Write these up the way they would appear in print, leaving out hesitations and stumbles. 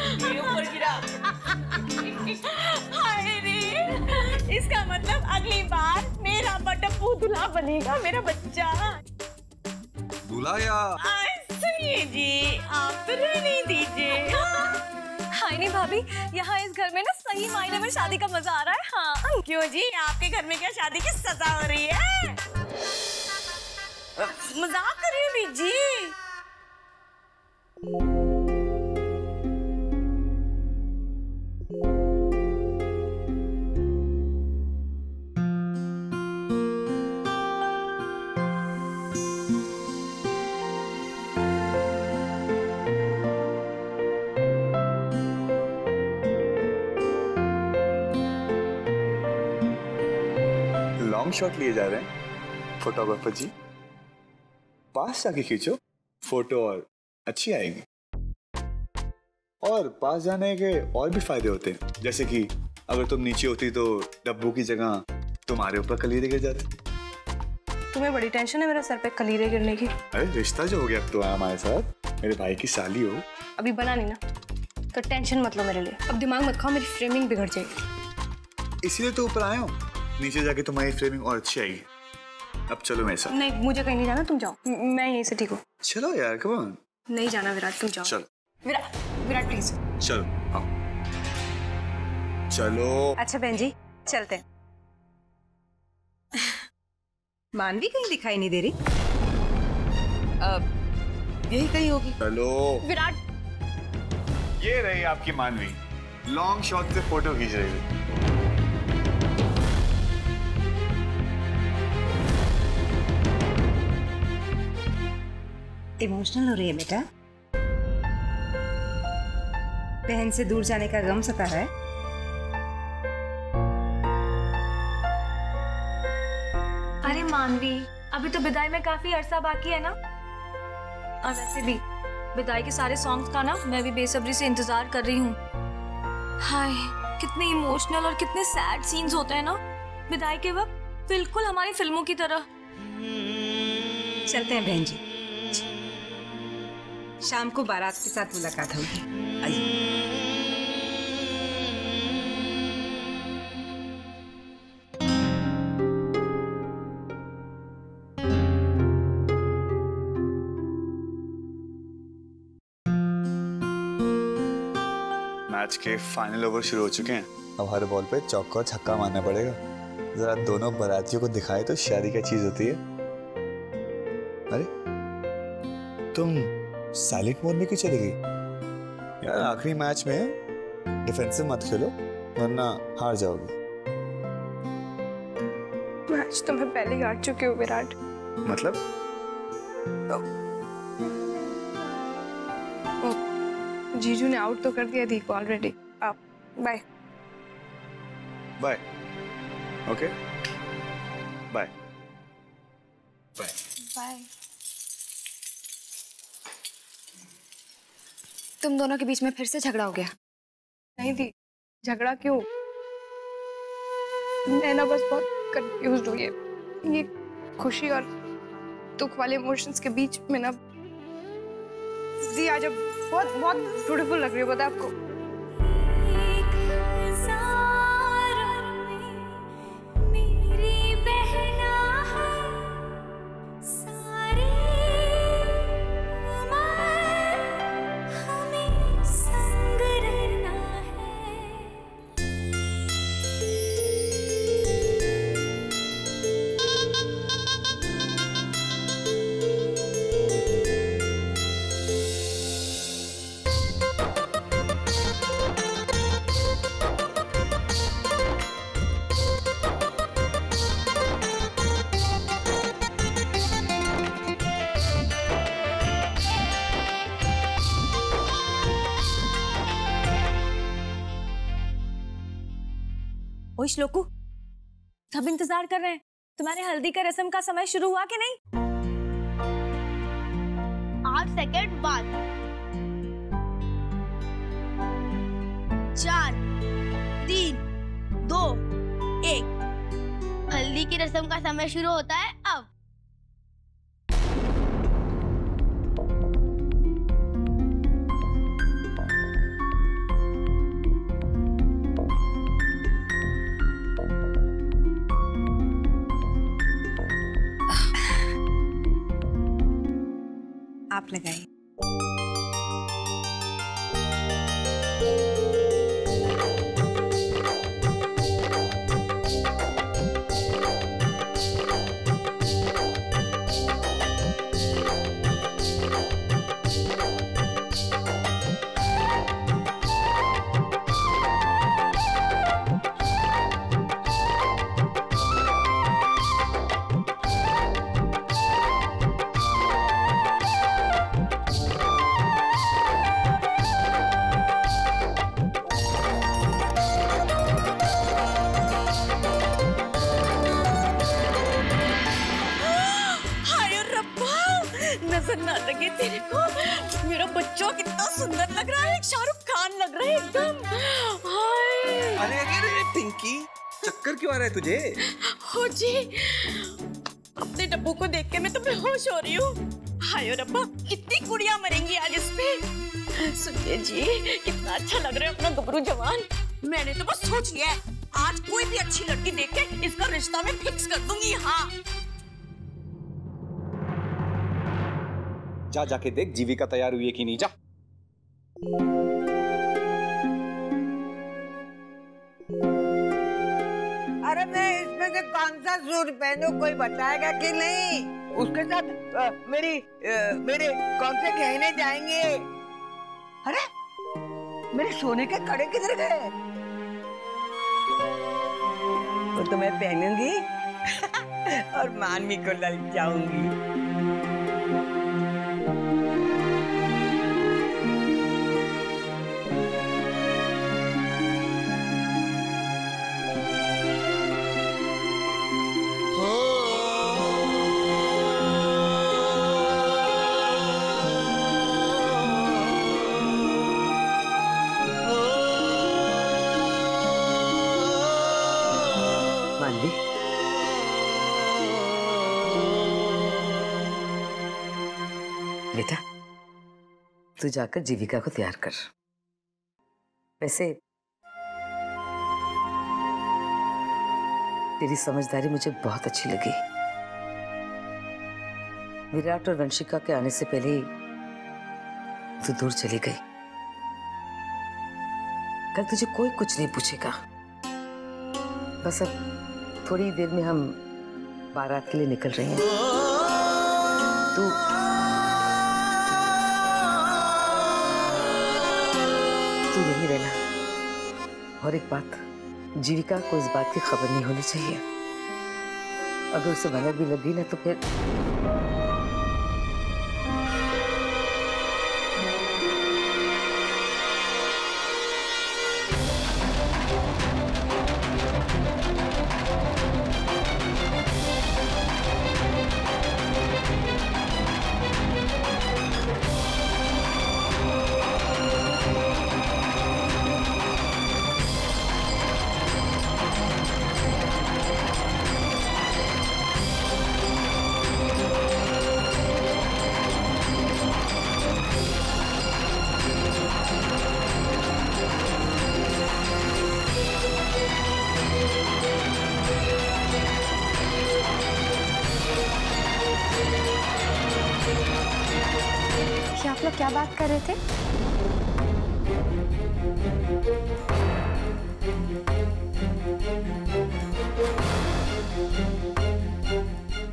ये ऊपर गिरा। हाय रे, इसका मतलब अगली बार मेरा बटप्पू दूल्हा बनेगा, मेरा बच्चा। दूल्हा या? सुनिए जी, आप तो रहने दीजिए। हाय नहीं भाभी, यहाँ इस घर में ना सही मायने में शादी का मजा आ रहा है। हाँ क्यों जी, आपके घर में क्या शादी की सजा हो रही है? मजाक कर रही हूँ जी। लॉन्ग शॉट लिए जा रहे हैं फोटोग्राफर जी, पास जाके खींचो फोटो और अच्छी आएगी। और पास जाने के और भी फायदे होते हैं, जैसे कि अगर तुम नीचे होती तो डब्बू की जगह तुम्हारे ऊपर कलीरे गिर जाते। तुम्हें बड़ी टेंशन है मेरे सर पे कलीरे गिरने की? अरे रिश्ता जो हो गया अब तो हमारे साथ, मेरे भाई की साली हो। अभी बना नहीं ना, तो टेंशन मत लो मेरे लिए। अब दिमाग मत खाओ, मेरी फ्रेमिंग बिगड़ जाएगी। इसीलिए तो ऊपर आया हूँ, नीचे जाके तुम्हारी फ्रेमिंग और अच्छी आएगी। अब चलो मेरे साथ। नहीं, मुझे कहीं नहीं जाना, तुम जाओ, मैं यहीं से ठीक हूँ। चलो यार, कम ऑन। नहीं जाना विराट, तुम जाओ। चलो विराट प्लीज चलो, आओ चलो। अच्छा बहन जी, चलते हैं। मानवी कहीं दिखाई नहीं दे रही। यही कहीं होगी। चलो विराट, ये रही आपकी मानवी, लॉन्ग शॉट से फोटो खींच रही है। इमोशनल हो रही है बेटा, बहन से दूर जाने का गम सता है। अरे मानवी, अभी तो विदाई में काफी अरसा बाकी है ना। और वैसे भी विदाई के सारे सॉन्ग्स का ना मैं भी बेसब्री से इंतजार कर रही हूँ। हाय, कितने इमोशनल और कितने सैड सीन्स होते हैं ना विदाई के वक्त, बिल्कुल हमारी फिल्मों की तरह। चलते हैं बहन जी, शाम को बारात के साथ मुलाकात होगी। आइए। मैच के फाइनल ओवर शुरू हो चुके हैं। अब हर बॉल पे चौका और छक्का मारना पड़ेगा। जरा दोनों बारातियों को दिखाए तो शादी क्या चीज होती है। अरे तुम साइलेंट मोड में क्यों चली गई यार? आखिरी मैच में डिफेंसिव मत खेलो वरना हार जाओगे। मैच तो मैं पहले ही हार चुकी हूँ विराट। मतलब? जीजू ने आउट तो कर दिया थी ऑलरेडी। आप bye bye. Okay bye bye bye. तुम दोनों के बीच में फिर से झगड़ा हो गया? नहीं दी, झगड़ा क्यों? मैं ना बस बहुत कंफ्यूज्ड हूँ। ये खुशी और दुख वाले इमोशंस के बीच में ना दी आज बहुत बहुत ब्यूटीफुल लग रही है, पता है आपको? ओए श्लोकू, सब इंतजार कर रहे हैं। तुम्हारे हल्दी का रस्म का समय शुरू हुआ कि नहीं? 8 सेकंड बाद। 4, 3, 2, 1। हल्दी की रस्म का समय शुरू होता है अब। आप लगाइए। नजर ना लगे तेरे को। मेरा बच्चा कितना सुंदर लग रहा है, शाहरुख खान लग रहा है एकदम। हाय। अरे अरे पिंकी, चक्कर क्यों आ रहा है तुझे? हो जी, अपने डब्बू को देख के मैं तो बेहोश हो रही हूँ। हाय रब्बा, कितनी कुड़ियां मरेंगी आज इस पे। सुनिए जी, कितना अच्छा लग रहा है अपना गबरू जवान। मैंने तो बस सोच लिया है, आज कोई भी अच्छी लड़की देख के इसका रिश्ता मैं फिक्स कर दूंगी। हाँ, जा जाके देख जीविका तैयार हुई है कि नहीं। जा। अरे मैं इसमें से कौन सा सूट पहनूं, कोई बताएगा कि नहीं? उसके साथ मेरे कौन से गहने जाएंगे? अरे मेरे सोने के कड़े किधर गए? वो तो मैं पहनूंगी और मानवी को ललचाऊंगी। मानवी, बेटा तू जाकर जीविका को तैयार कर। वैसे तेरी समझदारी मुझे बहुत अच्छी लगी। विराट और वंशिका के आने से पहले ही तू दूर चली गई। कल तुझे कोई कुछ नहीं पूछेगा। बस अब थोड़ी देर में हम बारात के लिए निकल रहे हैं। तू यहीं रहना। और एक बात, जीविका को इस बात की खबर नहीं होनी चाहिए। अगर उसे भनक भी लग गई ना तो फिर आप लोग क्या बात कर रहे थे?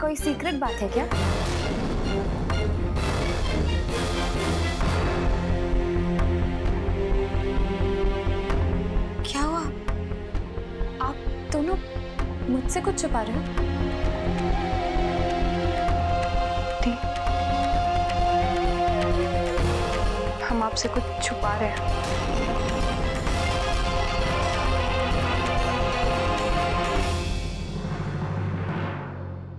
कोई सीक्रेट बात है क्या? क्या हुआ? आप दोनों मुझसे कुछ छुपा रहे हो? हम आपसे कुछ छुपा रहे हैं।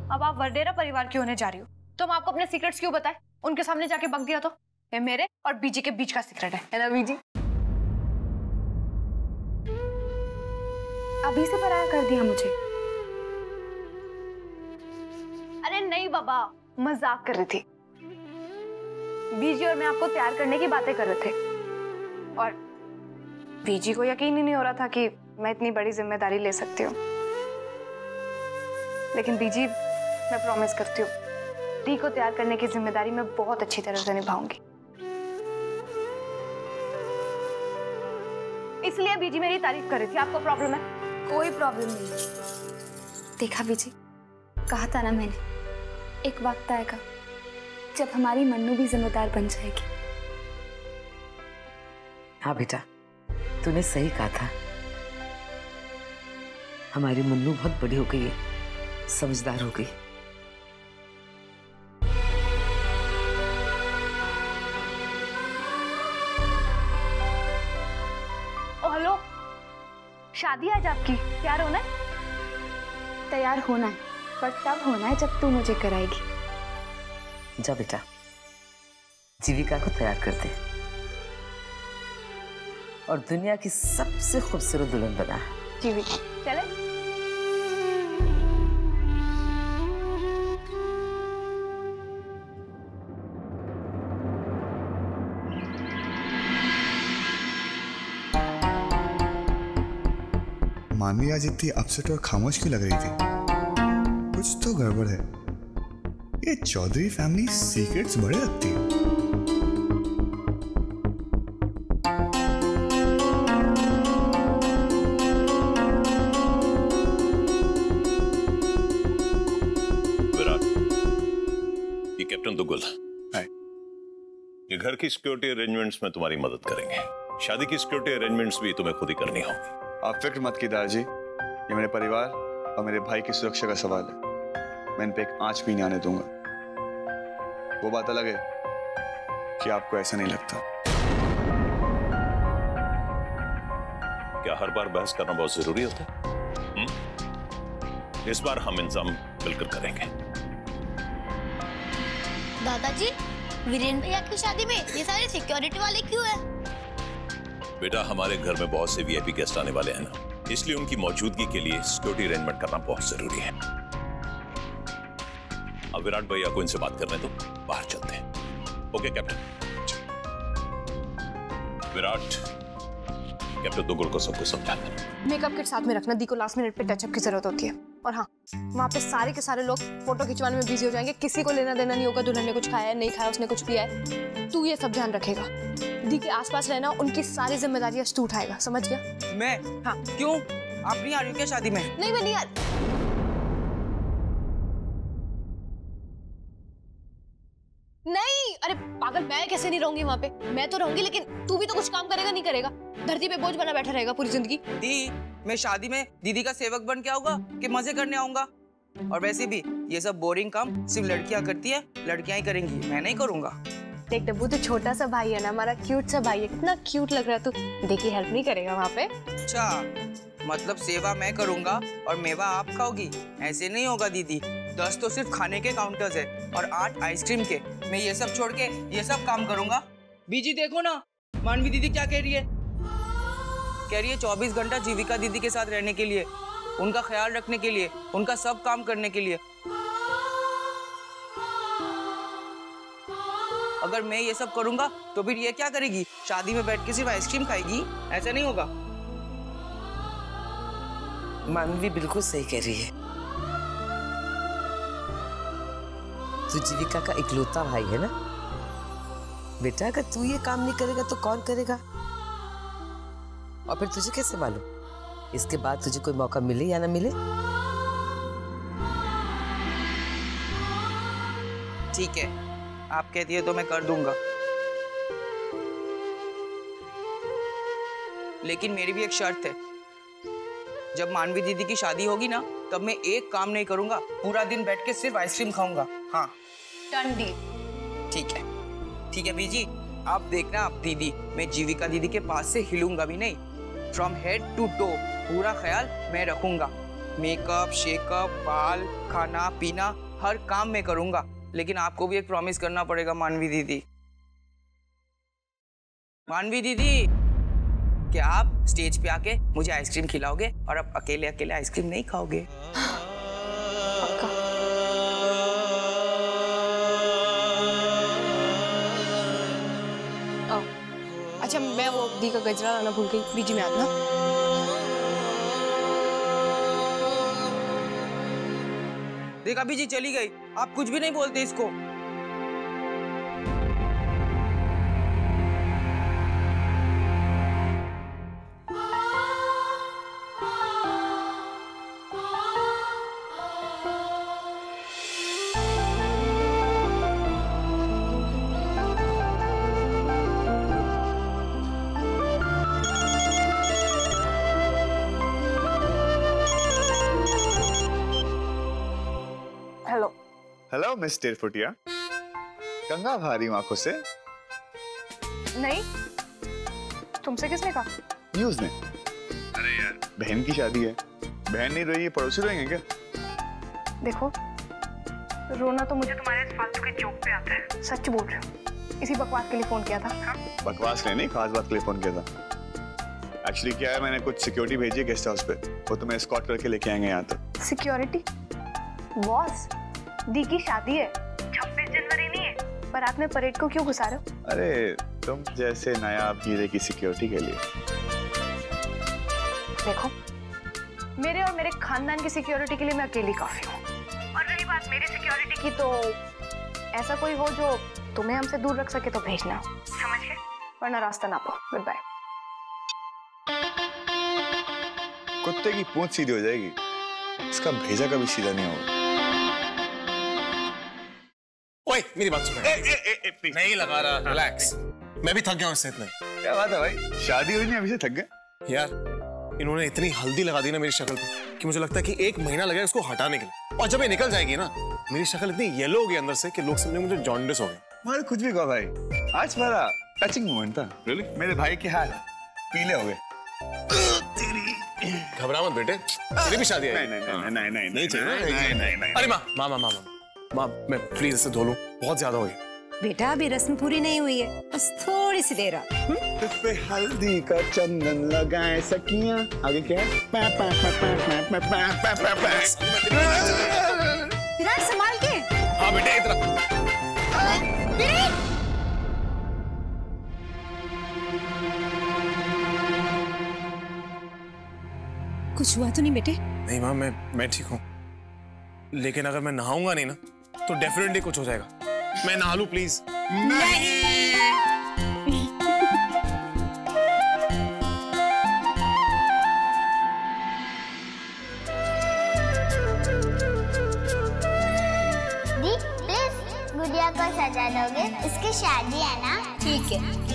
अब आप वरडेरा परिवार की होने जा रही हो, तो हम आपको अपने सीक्रेट्स क्यों बताएं? उनके सामने जाके बक दिया तो ये मेरे और बीजी के बीच का सीक्रेट है ना बीजी? अभी से पराया कर दिया मुझे। अरे नहीं बाबा, मजाक कर रही थी। बीजी और मैं आपको तैयार करने की बातें कर रहे थे और बीजी को यकीन ही नहीं हो रहा था कि मैं इतनी बड़ी जिम्मेदारी ले सकती हूँ। लेकिन बीजी, मैं प्रॉमिस करती हूँ दी को तैयार करने की जिम्मेदारी मैं बहुत अच्छी तरह से निभाऊंगी। इसलिए बीजी मेरी तारीफ कर रही थी। आपको प्रॉब्लम है? कोई प्रॉब्लम नहीं। देखा बीजी, कहा था ना मैंने, एक वक्त आएगा जब हमारी मन्नू भी जिम्मेदार बन जाएगी। हाँ बेटा, तूने सही कहा था। हमारी मन्नू बहुत बड़ी हो गई है, समझदार हो गई। ओ हेलो, शादी आज आपकी, तैयार होना है? तैयार होना है, पर तब होना है जब तू मुझे कराएगी। जा बेटा, जीविका को तैयार कर दे और दुनिया की सबसे खूबसूरत दुल्हन बना। जीविका, चले? मानवी आज इतनी अपसेट और खामोश क्यों लग रही थी? कुछ तो गड़बड़ है। ये चौधरी फैमिली सीक्रेट्स बड़े रखती है। विराट, ये कैप्टन दुग्गल है। ये घर की सिक्योरिटी अरेंजमेंट्स में तुम्हारी मदद करेंगे। शादी की सिक्योरिटी अरेंजमेंट्स भी तुम्हें खुद ही करनी होगी। आप फिक्र मत कीजिए दादाजी, ये मेरे परिवार और मेरे भाई की सुरक्षा का सवाल है। मैं इन पे एक आंच भी नहीं आने दूंगा। वो बात अलग है कि आपको ऐसा नहीं लगता। क्या हर बार बहस करना बहुत जरूरी होता है? इस बार हम इंतजाम मिलकर करेंगे। दादाजी, वीरेन भैया की शादी में ये सारे सिक्योरिटी वाले क्यों है? बेटा, हमारे घर में बहुत से वीआईपी गेस्ट आने वाले हैं ना, इसलिए उनकी मौजूदगी के लिए सिक्योरिटी अरेंजमेंट करना बहुत जरूरी है। अब विराट भैया को इनसे बात करने दो, बाहर चलते हैं। Okay captain. Virat, captain Duggal को सबको समझा देना। मेकअप किट साथ में रखना, दी को लास्ट मिनट पे टचअप की जरूरत होती है। और हाँ, वहाँ पे सारे के सारे लोग फोटो खिंचवाने में बिजी हो जाएंगे। किसी को लेना देना नहीं होगा दुल्हन ने कुछ खाया है, नहीं खाया, उसने कुछ पिया है। तू ये सब ध्यान रखेगा। दी के आसपास रहना, उनकी सारी जिम्मेदारियां तू उठाएगा, समझ गया? मैं? हाँ। क्यों? आप नहीं आ रही हो क्या शादी में? नहीं, मैं नहीं आ... नहीं, अरे पागल, मैं कैसे नहीं रहूंगी वहाँ पे? मैं तो रहूंगी, लेकिन तू भी तो कुछ काम करेगा नहीं करेगा? धरती पे बोझ बना बैठा रहेगा पूरी जिंदगी। दी, मैं शादी में दीदी का सेवक बन के आऊंगा कि मजे करने आऊंगा? और वैसे भी ये सब बोरिंग काम सिर्फ लड़कियां करती है, लड़कियां ही करेंगी, मैं नहीं करूंगा। देख डब्बू, तो छोटा सा भाई है ना हमारा, क्यूट सा भाई है, कितना क्यूट लग रहा है। तू देखी हेल्प नहीं करेगा वहाँ पे? अच्छा, मतलब सेवा मैं करूंगा और मेवा आप खाओगी? ऐसे नहीं होगा दीदी। 10 तो सिर्फ खाने के काउंटर्स है और 8 आइसक्रीम के। मैं ये सब छोड़ के ये सब काम करूंगा? बीजी देखो ना, मानवी दीदी क्या कह रही है? कह रही है 24 घंटा जीविका दीदी के साथ रहने के लिए, उनका ख्याल रखने के लिए, उनका सब काम करने के लिए। अगर मैं ये सब करूंगा तो फिर ये क्या करेगी? शादी में बैठ के सिर्फ आइसक्रीम खाएगी? ऐसा नहीं होगा। मानवी बिल्कुल सही कह रही है। तू जीविका का इकलौता भाई है ना बेटा, अगर तू ये काम नहीं करेगा तो कौन करेगा? और फिर तुझे कैसे मालूम इसके बाद तुझे कोई मौका मिले या ना मिले? ठीक है, आप कहती है तो मैं कर दूंगा, लेकिन मेरी भी एक शर्त है। जब मानवी दीदी की शादी होगी ना, तब मैं एक काम नहीं करूंगा, पूरा दिन बैठ के सिर्फ आइसक्रीम खाऊंगा। हाँ, डन डील। ठीक है, ठीक है बीजी, आप देखना। आप दीदी, मैं जीविका दीदी के पास से हिलूंगा भी नहीं। फ्रॉम हेड टू टो पूरा ख्याल मैं रखूंगा। मेकअप, शेकअप, बाल, खाना पीना, हर काम मैं करूंगा। लेकिन आपको भी एक प्रॉमिस करना पड़ेगा मानवी दीदी। मानवी दीदी, क्या आप स्टेज पे आके मुझे आइसक्रीम खिलाओगे और अब अकेले अकेले आइसक्रीम नहीं खाओगे? पक्का। अच्छा, मैं वो दी का गजरा लाना भूल गई, बीजी में आना। देखा भी जी चली गई, आप कुछ भी नहीं बोलते इसको। हेलो मिस टेरफुटिया, गंगा भारी आंखों से। नहीं, तुमसे किसने कहा? न्यूज़ ने। अरे यार, बहन की शादी है, बहन नहीं रही है, पड़ोसी रहेंगे क्या? देखो, रोना तो मुझे तुम्हारे इस फालतू के जोक पे आता है, सच बोल रही हूँ। इसी बकवास के लिए फोन किया था। बकवास नहीं, खास बात के लिए फोन किया था। एक्चुअली क्या है, मैंने कुछ सिक्योरिटी भेजी है गेस्ट हाउस पे, वो तुम्हें एस्कॉर्ट करके लेके आएंगे यहाँ तक। सिक्योरिटी? बॉस, दी की शादी है, 26 जनवरी नहीं है, बारात में परेड को क्यों घुसा रहे हो? अरे तुम जैसे नायाब हीरे की सिक्योरिटी के लिए। देखो, मेरे और मेरे खानदान की सिक्योरिटी के लिए मैं अकेली काफी हूँ। और रही बात मेरी सिक्योरिटी की, तो ऐसा कोई हो जो तुम्हें हमसे दूर रख सके तो भेजना, समझ गए? वरना रास्ता ना पाओ। Good bye. कुत्ते की पूंछ सीधी हो जाएगी, इसका भेजा कभी सीधा नहीं होगा। ओए मेरी बात सुनो। नहीं लगा रहा, रिलैक्स। मैं भी थक गया हूँ इससे इतना। क्या बात है भाई, शादी हुई नहीं अभी से थक गए? यार इन्होंने इतनी हल्दी लगा दी ना मेरी शक्ल पे कि मुझे लगता है कि 1 महीना लगेगा इसको हटाने के लिए। और जब ये निकल जाएगी ना, मेरी शक्ल इतनी येलो हो गई अंदर से कि लोग समझे मुझे जॉन्डिस हो गए। तुम्हारे कुछ भी कहो भाई, आज बड़ा टचिंग मोमेंट था। रियली? मेरे भाई के हाल पीले हो गए। घबरा मत बेटे, तेरी भी शादी है। नहीं चाहिए। अरे माँ माँ माँ माँ माँ, मैं प्लीज इसे धो लूं, बहुत ज्यादा हो गया। बेटा अभी रस्म पूरी नहीं हुई है, बस थोड़ी सी देर। पे हल्दी का चंदन लगाए सखियां। आगे क्या है? विराट संभाल के। हाँ बेटे इधर। कुछ हुआ तो नहीं बेटे? नहीं माँ, मैं ठीक हूँ, लेकिन अगर मैं नहाऊंगा नहीं ना तो डेफिनेटली कुछ हो जाएगा। मैं नहा लूं प्लीज? नहीं। दी प्लीज गुड़िया को सजा दोगे, इसकी शादी है ना? ठीक है।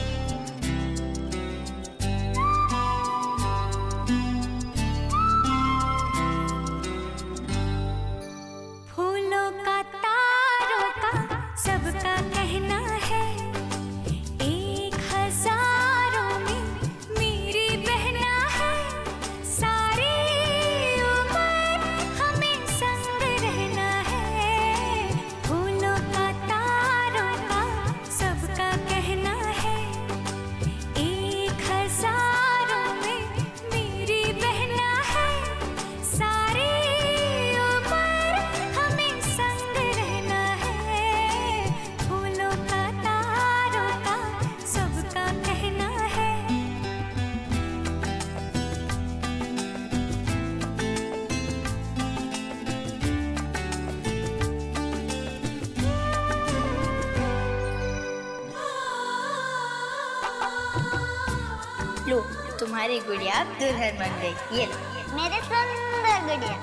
लो, तुम्हारी गुड़िया दुल्हन बन गई। ये लो मेरे सुंदर गुड़िया।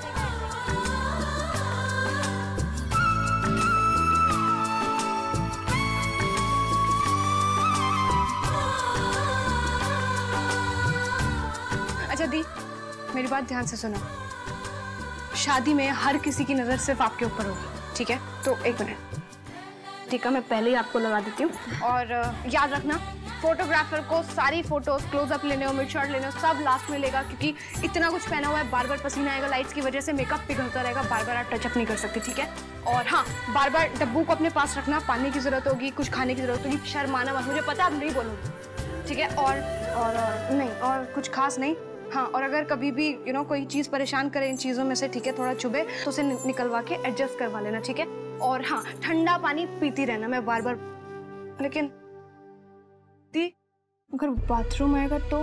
अच्छा दी, मेरी बात ध्यान से सुनो। शादी में हर किसी की नजर सिर्फ आपके ऊपर होगी, ठीक है? तो 1 मिनट, ठीक है? मैं पहले ही आपको लगा देती हूँ। और याद रखना, फोटोग्राफर को सारी फोटोज, क्लोजअप लेने हो, मिड शॉट लेने हो, सब लास्ट में लेगा, क्योंकि इतना कुछ पहना हुआ है, बार बार पसीना आएगा, लाइट्स की वजह से मेकअप पिघलता रहेगा, बार बार आप टचअप नहीं कर सकते, ठीक है? और हाँ, बार बार डब्बू को अपने पास रखना, पानी की जरूरत होगी, कुछ खाने की जरूरत होगी, शर्माना मत, मुझे पता आप नहीं बोलोगे, ठीक है? और नहीं, और कुछ खास नहीं। हाँ, और अगर कभी भी कोई चीज़ परेशान करे इन चीज़ों में से, ठीक है, थोड़ा चुभे तो उसे निकलवा के एडजस्ट करवा लेना, ठीक है? और हाँ, ठंडा पानी पीती रहना, मैं बार बार। लेकिन दी, अगर बाथरूम आएगा तो?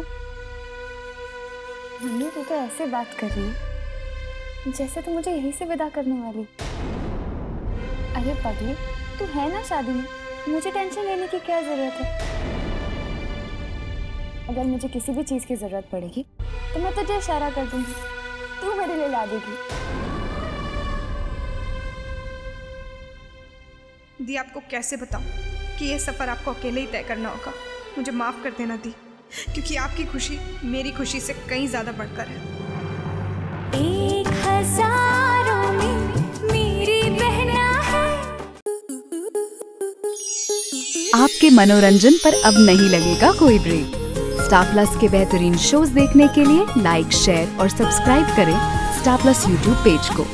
मम्मी तू तो ऐसे बात कर रही है जैसे तो मुझे यहीं से विदा करने वाली। अरे पगली, तू है ना शादी में, मुझे टेंशन लेने की क्या जरूरत है। अगर मुझे किसी भी चीज की जरूरत पड़ेगी तो मैं तुझे इशारा कर दूंगी, तू मेरे लिए ला देगी। दी, आपको कैसे बताऊं कि ये सफर आपको अकेले ही तय करना होगा। मुझे माफ कर देना दी, क्योंकि आपकी खुशी मेरी खुशी से कहीं ज्यादा बढ़कर है। 1000 में मेरी बहना है। आपके मनोरंजन पर अब नहीं लगेगा कोई ब्रेक। स्टार प्लस के बेहतरीन शोज देखने के लिए लाइक, शेयर और सब्सक्राइब करें स्टार प्लस यूट्यूब पेज को।